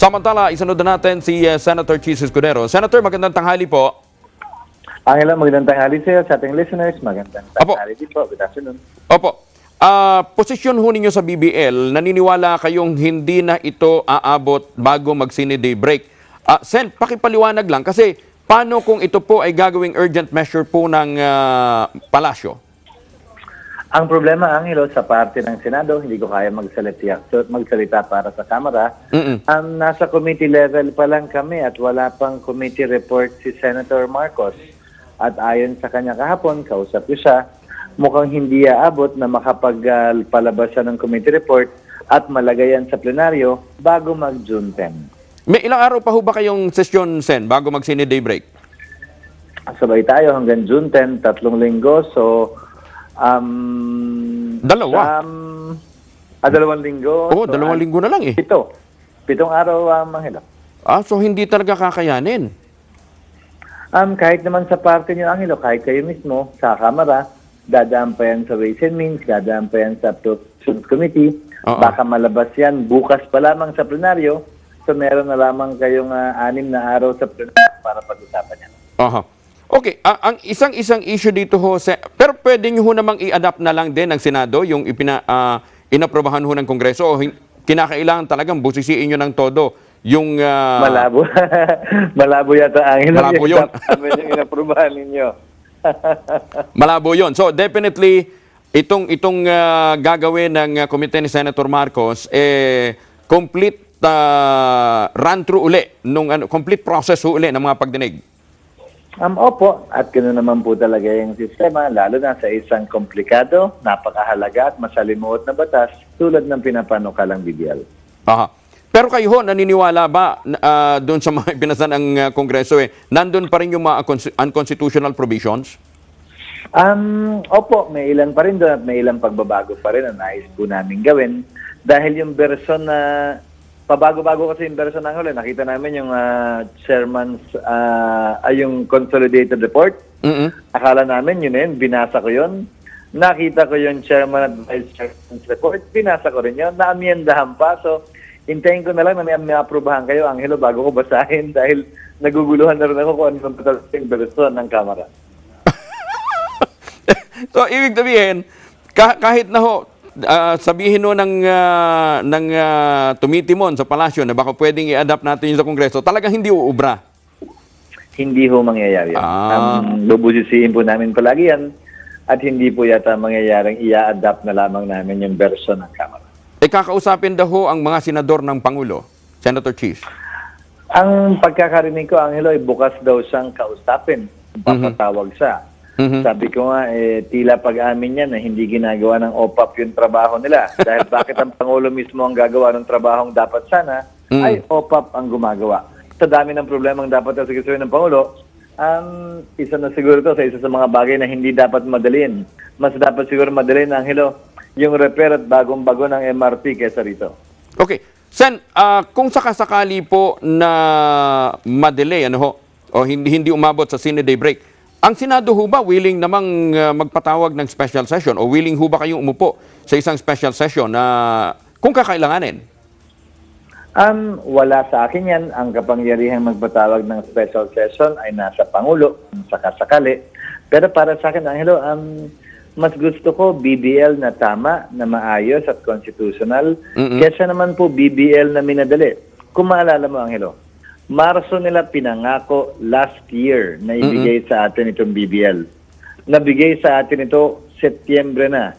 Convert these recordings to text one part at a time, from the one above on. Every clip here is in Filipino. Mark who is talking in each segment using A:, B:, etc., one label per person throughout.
A: Samantala, isunod na natin si Senator Chis Escudero. Senator, magandang tanghali po.
B: Angela, magandang tanghali sa iyo, sa ating listeners. Magandang tanghali din po. Good afternoon.
A: Opo. Posisyon ho ninyo sa BBL, naniniwala kayong hindi na ito aabot bago mag-sine day break. Sen, pakipaliwanag lang kasi paano kung ito po ay gagawing urgent measure po ng palasyo?
B: Ang problema, Angelo, sa parte ng Senado, hindi ko kaya magsalita para sa Kamara. Nasa committee level pa lang kami at wala pang committee report si Senator Marcos. At ayon sa kanya kahapon, kausap ko siya, mukhang hindi aabot na makapagpalabas siya ng committee report at malagayan sa plenaryo bago mag-June 10.
A: May ilang araw pa ho ba kayong sesyon, Sen, bago mag-sine day break?
B: Sabay tayo hanggang June 10, 3 linggo. So,
A: Dalawa?
B: 2 linggo.
A: Oo,
B: So,
A: 2 linggo na lang eh.
B: 7 araw, Manghilo.
A: So hindi talaga kakayanin.
B: Kahit naman sa parte niyo, Angelo, kahit kayo mismo sa Kamara, dadaan pa yan sa Ways and Means, dadaan pa yan sa Appropriations Committee, baka malabas yan bukas pa lamang sa plenaryo, so meron na lamang kayong 6 na araw sa plenaryo para pag-usapan yan.
A: Okay, ang isang issue dito ho, pero pwede nyo ho namang i-adapt na lang din ng Senado, yung inaprobahan ho ng Kongreso, o kinakailangan talagang busisiin nyo ng todo yung...
B: Malabo. Malabo yata, Angelo.
A: Malabo yun.
B: Yung inaprobahan ninyo.
A: Malabo yun. So definitely, itong gagawin ng komite ni Senator Marcos, complete run-through uli, complete process ho uli ng mga pagdinig.
B: Opo, at gano'n naman po talaga yung sistema, lalo na sa isang komplikado, napakahalaga at masalimuot na batas tulad ng pinapanukalang BBL.
A: Pero kayo ho, naniniwala ba doon sa mga pinasa ng Kongreso, nandun pa rin yung mga unconstitutional provisions?
B: Opo, may ilan pa rin doon at may ilang pagbabago pa rin na nais po namin gawin. Dahil yung version na pabago-bago kasi yung version ng huli, nakita namin yung chairman's, yung consolidated report. Akala namin yun binasa ko yun. Nakita ko yung chairman at vice chairman's report, binasa ko rin yun. Naamyendahan pa. So, hintayin ko na lang na may aprubahan kayo, Angelo, bago ko basahin dahil naguguluhan na rin ako kung ano yung version ng Kamara.
A: So, ibig sabihin, kahit na ho, sabihin no ng tumitimon sa palasyo na baka pwedeng i-adapt natin yun sa Kongreso, talagang hindi uubra.
B: Hindi ho mangyayari yan. Bubusisiin po namin palagi yan at hindi po yata mangyayaring i-adapt na lamang namin yung version ng Kamara.
A: Kakausapin daw ho ang mga senador ng Pangulo, Senator Chis.
B: Ang pagkakarinig ko, Angelo, ay bukas daw siyang kausapin. Papatawag siya. Sabi ko nga, tila pag-amin yan na hindi ginagawa ng OPAP yung trabaho nila. Dahil bakit ang Pangulo mismo ang gagawa ng trabahong dapat sana, ay OPAP ang gumagawa. Sa dami ng problemang dapat na siguro ng Pangulo, isa na siguro ito sa isa sa mga bagay na hindi dapat madalin. Mas dapat siguro madalin, Angelo, yung repair at bagong-bago ng MRT kesa rito. Okay.
A: Sen, kung sakasakali po na madelay, o hindi umabot sa sine day break, ang Senado ho ba willing namang magpatawag ng special session o willing ho ba kayong umupo sa isang special session na kung kakailanganin?
B: Wala sa akin yan. Ang kapangyarihang magpatawag ng special session ay nasa Pangulo, sakasakali. Pero para sa akin, Angelo, mas gusto ko BBL na tama, na maayos at constitutional, kesa naman po BBL na minadali. Kung maalala mo, Angelo, Marso nila pinangako last year na ibigay sa atin itong BBL. Nabigay sa atin ito Setyembre na.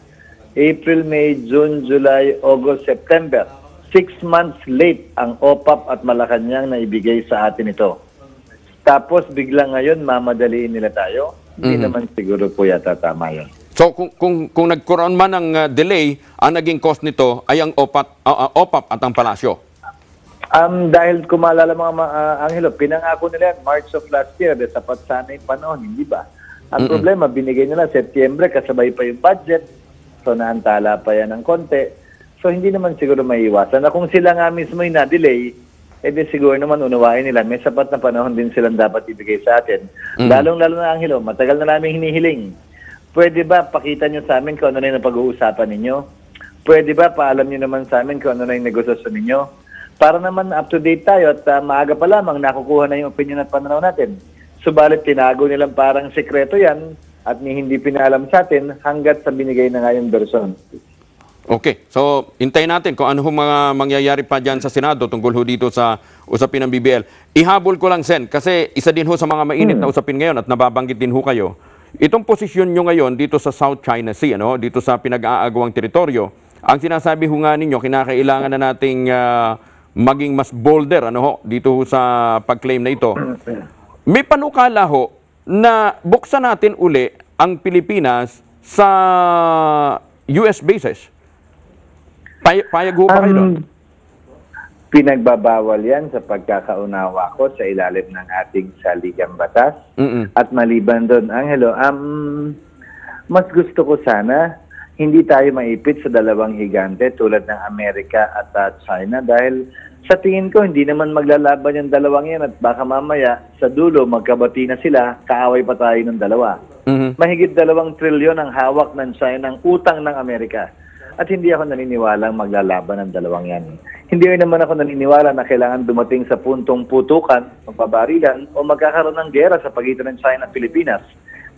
B: April, May, June, July, August, September. 6 months late ang OPAP at Malacanang na ibigay sa atin ito. Tapos bigla ngayon mamadaliin nila tayo. Hindi naman siguro po yata tama yun.
A: So kung nagkaroon man ng delay, ang naging cost nito ay ang OPAP at ang palasyo.
B: Dahil kung maalala mga Angelo, pinangako nila yan March of last year, sapat sana yung panahon, hindi ba? Ang problema, binigay nila Setyembre, kasabay pa yung budget, so naantala pa yan ng konti. So hindi naman siguro maiiwasan na kung sila nga mismo yung na-delay, di siguro naman unawain nila, may sapat na panahon din silang dapat ibigay sa atin. Lalong-lalo na, Angelo, matagal na namin hinihiling. Pwede ba pakita nyo sa amin kung ano na yung pag-uusapan ninyo? Pwede ba paalam nyo naman sa amin kung ano na yung negosasyon ninyo? para naman up-to-date tayo at maaga pa lamang nakukuha na yung opinion at pananaw natin. Subalit tinago nilang parang sekreto yan at hindi pinalam sa atin hanggat sa binigay na nga yung version.
A: Okay, so hintayin natin kung ano mga mangyayari pa dyan sa Senado tungkol ho dito sa usapin ng BBL. Ihabol ko lang, Sen, kasi isa din ho sa mga mainit na usapin ngayon at nababanggit din ho kayo. Itong posisyon nyo ngayon dito sa South China Sea, dito sa pinag-aagawang teritoryo, ang sinasabi ho nga ninyo, kinakailangan na nating maging mas bolder dito ho sa pag-claim na ito. May panukala ho na buksan natin uli ang Pilipinas sa US bases. Payag ho ba kayo doon?
B: Pinagbabawal yan sa pagkakaunawa ko sa ilalim ng ating saligang batas. At maliban doon, Angelo, mas gusto ko sana hindi tayo maipit sa dalawang higante tulad ng Amerika at China dahil sa tingin ko hindi naman maglalaban yung dalawang yan at baka mamaya sa dulo magkabati na sila, kaaway pa tayo ng dalawa. Mahigit 2 trilyon ang hawak ng China ng utang ng Amerika. At hindi ako naniniwalang maglalaban ng dalawang yan. Hindi rin naman ako naniniwala na kailangan dumating sa puntong putukan, magbabarilan, o magkakaroon ng gera sa pagitan ng China at Pilipinas.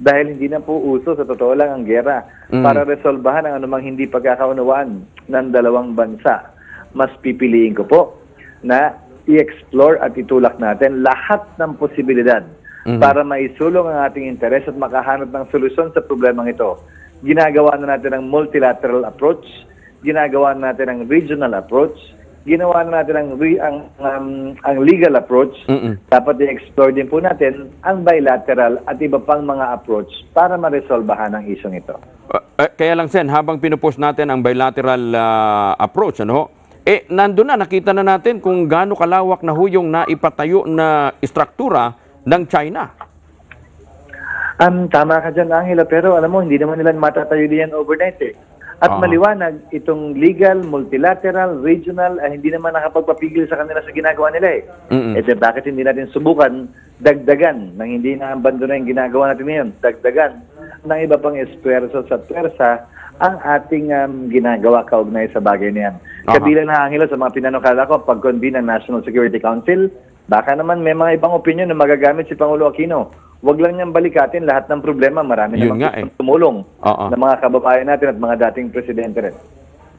B: Dahil hindi na po uso, sa totoo lang, ang gera para resolbahan ang anumang hindi pagkakaunawaan ng dalawang bansa. Mas pipiliin ko po na i-explore at itulak natin lahat ng posibilidad para maisulong ang ating interes at makahanap ng solusyon sa problemang ito. Ginagawa na natin ang multilateral approach, ginagawa na natin ang regional approach, ginawa na natin ang legal approach. Dapat i-explore din po natin ang bilateral at iba pang mga approach para ma-resolbahan ang isyong ito.
A: Kaya lang, Sen, habang pinupost natin ang bilateral approach, nandun na, nakita na natin kung gaano kalawak na yung naipatayo na istruktura ng China.
B: Tama ka dyan, Angela, pero alam mo, hindi naman nila matatayo diyan overnight eh. At maliwanag, itong legal, multilateral, regional, hindi naman nakapagpapigil sa kanila sa ginagawa nila eh. Bakit hindi natin subukan dagdagan nang hindi na abandon na yung ginagawa natin ngayon, dagdagan ng iba pang espuerso sa pwersa ang ating ginagawa kaugnay sa bagay na yan. Kabilang na, Angela, sa mga pinanukala ko, pag-convene ng National Security Council, baka naman may mga ibang opinion na magagamit si Pangulo Aquino. Huwag lang niyang balikatin lahat ng problema. Marami namang tumulong ng mga kababayan natin at mga dating presidente rin.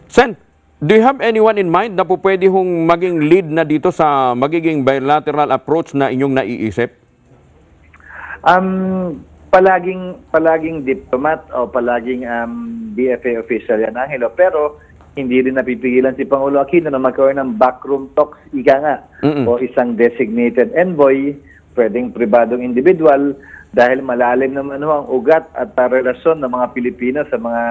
A: Sen, do you have anyone in mind na po pwede hong maging lead na dito sa magiging bilateral approach na inyong naiisip?
B: Palaging diplomat o palaging DFA official yan, Angelo. Pero hindi rin napipigilan si Pangulo Aquino na magkaroon ng backroom talks, ika nga, o isang designated envoy, pwedeng pribadong individual, dahil malalim naman ang ugat at relasyon ng mga Pilipino sa mga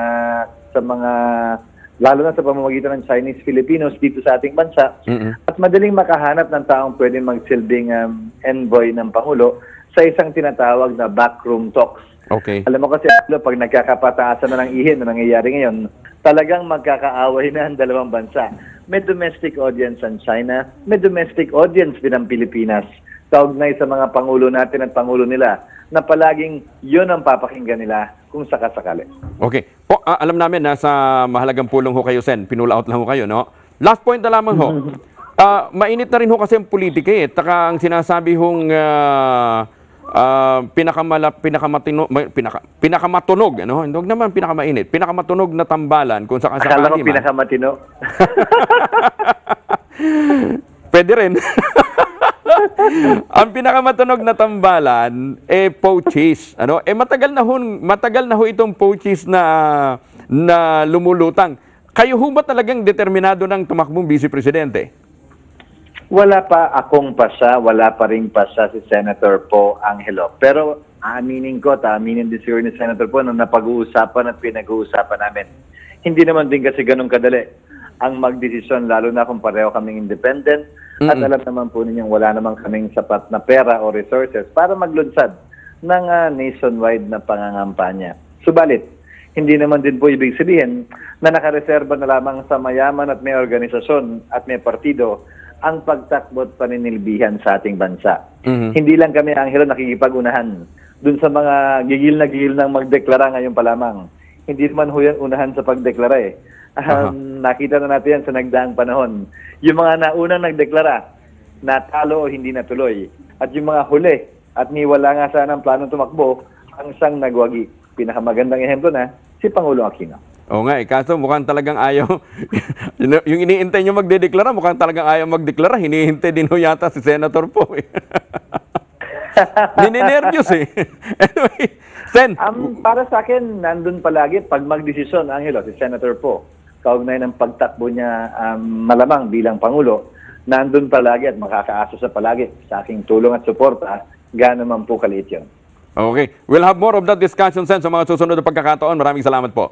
B: lalo na sa pamamagitan ng Chinese Filipinos dito sa ating bansa. At madaling makahanap ng taong pwedeng magsilbing envoy ng Pangulo sa isang tinatawag na backroom talks.
A: Okay.
B: Alam mo kasi, pag nagkakapataasan na ng ihin na nangyayari ngayon, talagang magkakaaway na ang dalawang bansa. May domestic audience ang China, may domestic audience din ang Pilipinas. Kaugnay sa mga pangulo natin at pangulo nila na palaging yun ang papakinggan nila kung sakasakali.
A: Okay. Alam namin na sa mahalagang pulong ho kayo, Sen. Pinulaot lang ho kayo, no? Last point na lamang ho. Mainit na rin ho kasi ang politika eh. Taka ang sinasabi hong pinakamatunog, ano? Hindi naman pinakamainit. Pinakamatunog na tambalan kung sakasakali man.
B: Akala ko pinakamatino.
A: Pwede rin. Ang pinakamatunog na tambalan poaches, ano? Matagal na ho itong poaches na lumulutang. Kayo ho ba talagang determinado ng tumakbong vice presidente?
B: Wala pa akong pasa, wala pa rin pasa si Senator Po Angelo. Pero aaminin din siguro ni Senator Po nung napag-uusapan at pinag-uusapan namin. Hindi naman din kasi ganun kadali ang magdesisyon, lalo na kung pareho kaming independent. At alam naman po ninyong wala naman kaming sapat na pera o resources para maglunsad ng nationwide na pangangampanya. Subalit, hindi naman din po ibig sabihin na nakareserba na lamang sa mayaman at may organisasyon at may partido ang pagtakbo at paninilbihan sa ating bansa. Hindi lang kami, Angelo, nakikipag-unahan dun sa mga gigil na magdeklara ngayon pa lamang. Hindi naman ho yan unahan sa pagdeklara eh. Nakita na natin yan sa nagdaang panahon. Yung mga naunang nagdeklara, natalo o hindi natuloy. At yung mga huli, at niwala nga sana ang planong tumakbo, ang sang nagwagi. Pinakamagandang ehemplo na, si Pangulong Aquino.
A: Oo nga, kaso mukhang talagang ayaw. Yung iniintay nyo magdedeklara, mukhang talagang ayaw magdeklara. Hinihintay din ho yata si Senator po. Nininervyos eh. Anyway, Sen.
B: Para sa akin, nandun palagi, pag magdesisyon, Angelo, si Senator po, kaugnay ng pagtakbo niya malamang bilang Pangulo, nandun palagi at makakaasa sa palagi sa aking tulong at suporta, gaano man po kaliit yun.
A: Okay. We'll have more of that discussion, Sen, sa mga susunod na pagkakataon. Maraming salamat po.